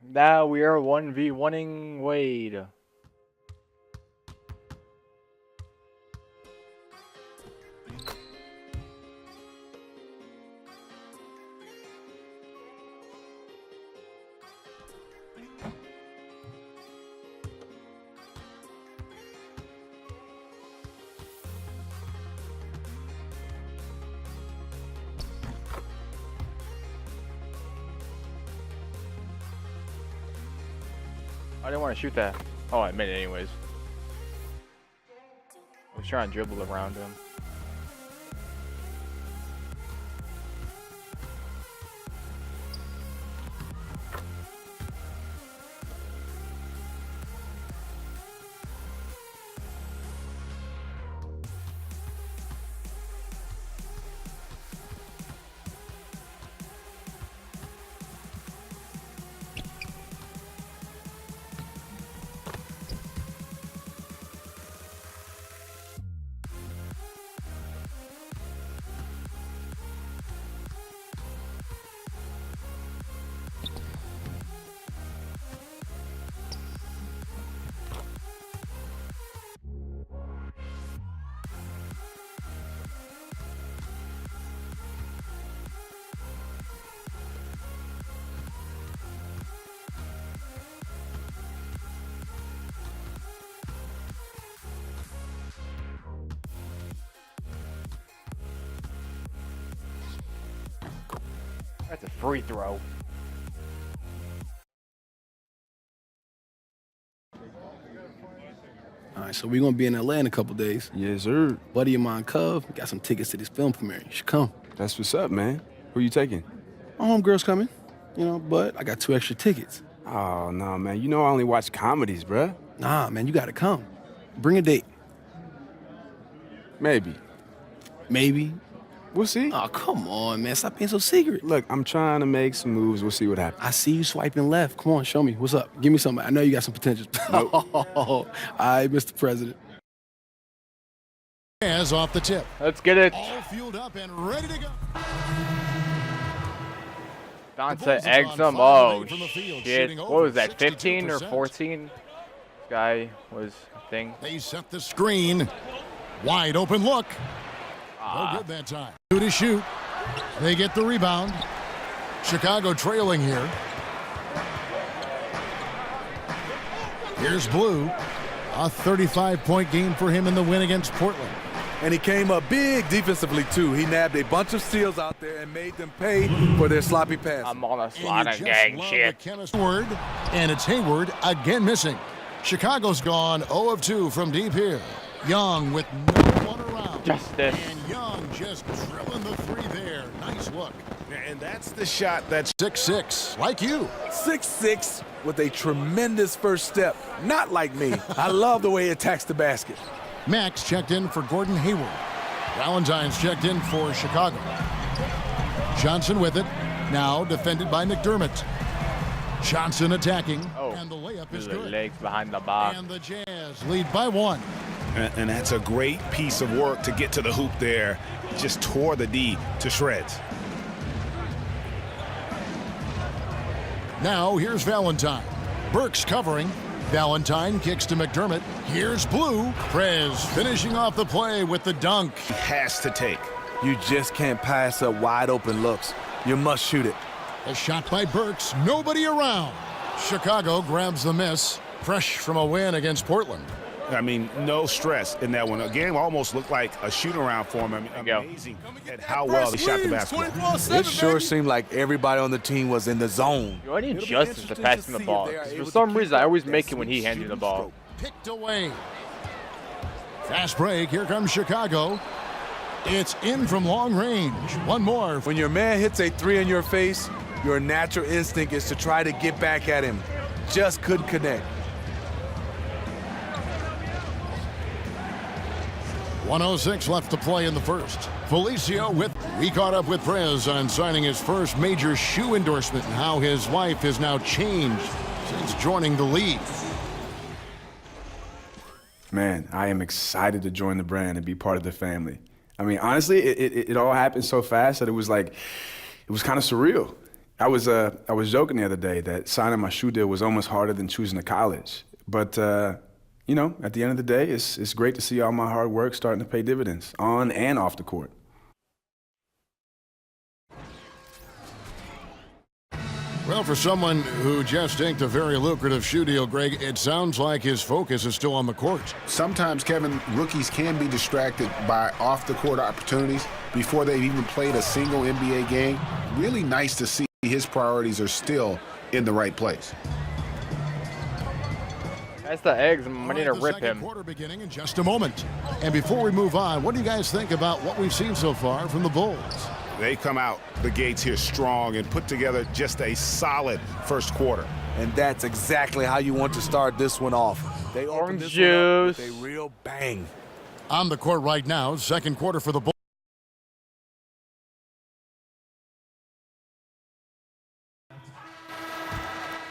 Now we are 1v1ing Wade. I didn't want to shoot that. Oh, I meant it anyways. I was trying to dribble around him. That's a free throw. All right, so we're going to be in LA in a couple days. Yes, sir. Buddy of mine, Cove, got some tickets to this film premiere. You should come. That's what's up, man. Who you taking? My homegirl's coming, but I got 2 extra tickets. Oh, no, man. You know I only watch comedies, bruh. Nah, man, you got to come. Bring a date. Maybe. Maybe. We'll see. Oh, come on, man. Stop being so secret. Look, I'm trying to make some moves. We'll see what happens. I see you swiping left. Come on, show me. What's up? Give me something. I know you got some potential. Nope. All right, Mr. President. As off the tip. Let's get it. All fueled up and ready to go. Dante, Exum. Oh, shit. What was that, 15 or 14? This guy was a thing. They set the screen. Wide open look. No good that time. 2 to shoot. They get the rebound. Chicago trailing here. Here's Blue. A 35-point game for him in the win against Portland. And he came up big defensively, too. He nabbed a bunch of steals out there and made them pay for their sloppy passes. I'm on a slaughter gang shit. Hayward, and it's Hayward again missing. Chicago's gone 0 of 2 from deep here. Young with no one around. Justice. And Young just drilling the 3 there. Nice look. And that's the shot that's 6'6", like you. 6'6", with a tremendous first step. Not like me. I love the way he attacks the basket. Max checked in for Gordon Hayward. Valentine's checked in for Chicago. Johnson with it. Now defended by McDermott. Johnson attacking. And the layup is good. Legs behind the box. And the Jazz lead by 1. and that's a great piece of work to get to the hoop there. Just tore the D to shreds. Now here's Valentine. Burks covering. Valentine kicks to McDermott. Here's Blue. Prez finishing off the play with the dunk. He has to take. You just can't pass up wide open looks. You must shoot it. A shot by Burks. Nobody around. Chicago grabs the miss. Fresh from a win against Portland. I mean, no stress in that one. Again, almost looked like a shoot-around for him. I mean, amazing at how well they shot the basketball. It sure seemed like everybody on the team was in the zone. I need Justice to pass him the ball. For some reason, I always make it when he hands me the ball. Picked away. Fast break. Here comes Chicago. It's in from long range. One more. When your man hits a 3 in your face, your natural instinct is to try to get back at him. Just couldn't connect. 1:06 left to play in the first. Felicio we caught up with Prez on signing his first major shoe endorsement and how his life has now changed since joining the league. Man, I am excited to join the brand and be part of the family. I mean, honestly, it all happened so fast that it was kind of surreal. I was joking the other day that signing my shoe deal was almost harder than choosing a college. But you know, at the end of the day, it's great to see all my hard work starting to pay dividends on and off the court. Well, for someone who just inked a very lucrative shoe deal, Greg, it sounds like his focus is still on the court. Sometimes, Kevin, rookies can be distracted by off-the-court opportunities before they've even played a single NBA game. Really nice to see his priorities are still in the right place. That's the Exum. I need to rip him. Quarter beginning in just a moment. And before we move on, what do you guys think about what we've seen so far from the Bulls? They come out the gates here strong and put together just a solid first quarter. And that's exactly how you want to start this one off. They open this one up with a real bang. On the court right now, second quarter for the Bulls.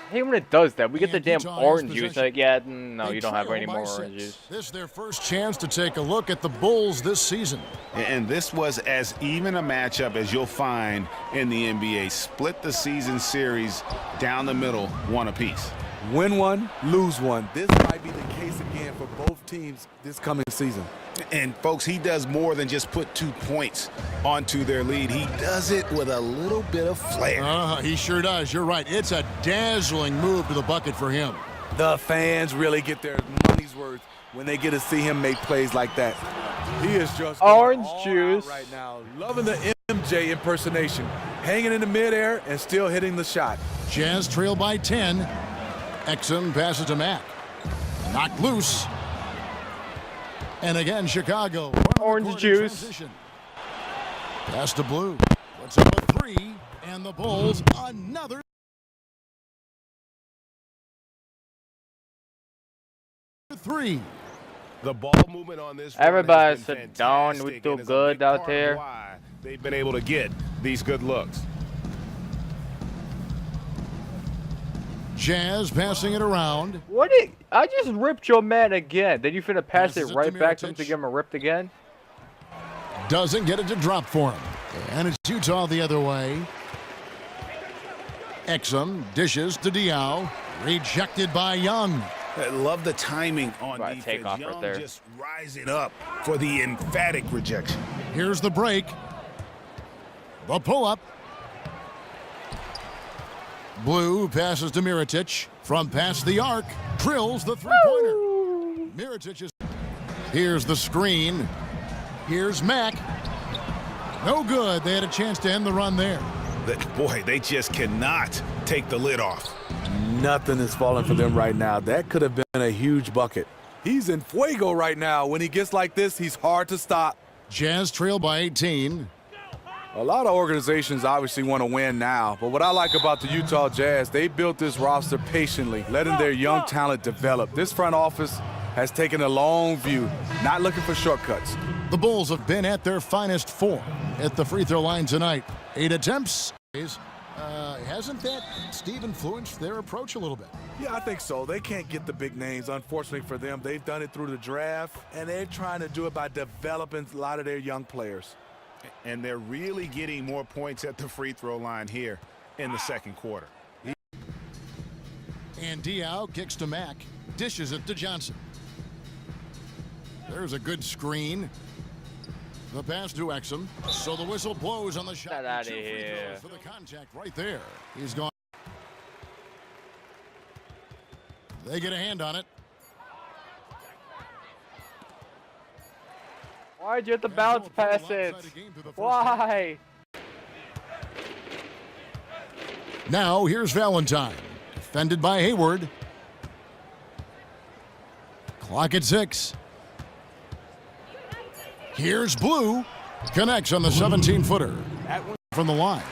I hate when it does that. We get the damn orange juice. Like, yeah, no, you don't have any more orange juice. This is their first chance to take a look at the Bulls this season. And this was as even a matchup as you'll find in the NBA. Split the season series down the middle, one apiece. Win one, lose one. This might be the case again for both teams this coming season. And, folks, he does more than just put 2 points onto their lead. He does it with a little bit of flair. He sure does. You're right. It's a dazzling move to the bucket for him. The fans really get their money's worth when they get to see him make plays like that. He is just orange juice right now. Loving the MJ impersonation. Hanging in the midair and still hitting the shot. Jazz trail by 10. Exum passes to Mack. Knocked loose. And again, Chicago. Orange juice. Pass to Blue. Puts up a three. And the Bulls another. Three. The ball movement on this. Everybody sit down. We do good out there. They've been able to get these good looks. Jazz passing it around. What did I just ripped your man again? Then you finna pass it right back to him to give him a ripped again? Doesn't get it to drop for him. And it's Utah the other way. Exum dishes to Diaw. Rejected by Young. I love the timing on defense. Take off Young right there. Just rising up for the emphatic rejection. Here's the break. The pull-up. Blue passes to Mirotic. From past the arc, drills the three-pointer. Mirotic is... Here's the screen. Here's Mack. No good. They had a chance to end the run there. Boy, they just cannot take the lid off. Nothing is falling for them right now. That could have been a huge bucket. He's in fuego right now. When he gets like this, he's hard to stop. Jazz trail by 18. A lot of organizations obviously want to win now, but what I like about the Utah Jazz, they built this roster patiently, letting their young talent develop. This front office has taken a long view, not looking for shortcuts. The Bulls have been at their finest form at the free throw line tonight. 8 attempts. Hasn't that, Steve, influenced their approach a little bit? Yeah, I think so. They can't get the big names, unfortunately for them. They've done it through the draft, and they're trying to do it by developing a lot of their young players. And they're really getting more points at the free throw line here in the second quarter. And Diaw kicks to Mack, dishes it to Johnson. There's a good screen. The pass to Exum. So the whistle blows on the shot. Get out of here. For the contact right there. He's gone. They get a hand on it. Why'd you have to bounce pass it? Why? Now here's Valentine. Defended by Hayward. Clock at 6. Here's Blue. Connects on the 17-footer. From the line.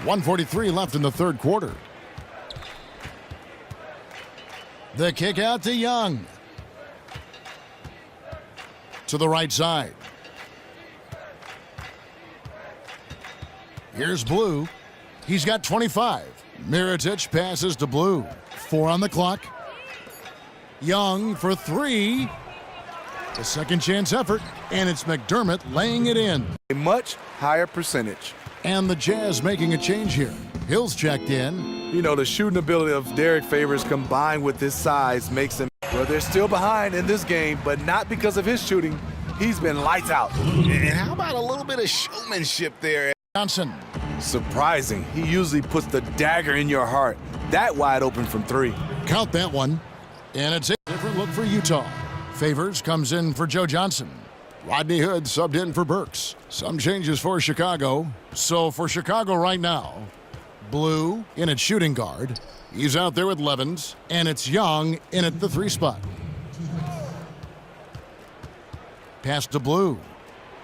1:43 left in the third quarter. The kick out to Young. To the right side. Here's Blue. He's got 25. Mirotic passes to Blue. 4 on the clock. Young for 3. The second chance effort, and it's McDermott laying it in. A much higher percentage. And the Jazz making a change here. Hill's checked in. You know, the shooting ability of Derek Favors combined with his size makes him, well, they're still behind in this game, but not because of his shooting. He's been lights out. And how about a little bit of showmanship there? Johnson. Surprising. He usually puts the dagger in your heart. That wide open from 3. Count that one. And it's a different look for Utah. Favors comes in for Joe Johnson. Rodney Hood subbed in for Burks. Some changes for Chicago. So for Chicago right now, Blue in at shooting guard. He's out there with Levens. And it's Young in at the 3 spot. Pass to Blue.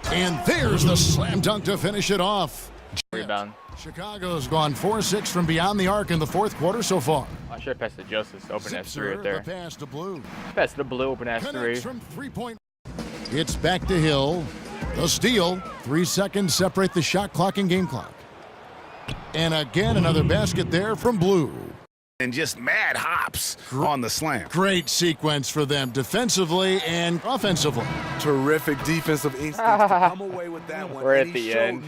And there's the slam dunk to finish it off. Rebound. Chicago's gone 4-6 from beyond the arc in the 4th quarter so far. I should have passed to Justice. Open S3 right there. The pass to Blue. Pass to Blue. Open Connects S3. from 3-point. It's back to Hill. The steal. 3 seconds separate the shot clock and game clock. And again, another basket there from Blue. And just mad hops on the slam. Great sequence for them defensively and offensively. Terrific defensive instinct to come away with that one. We're And at he the showed end.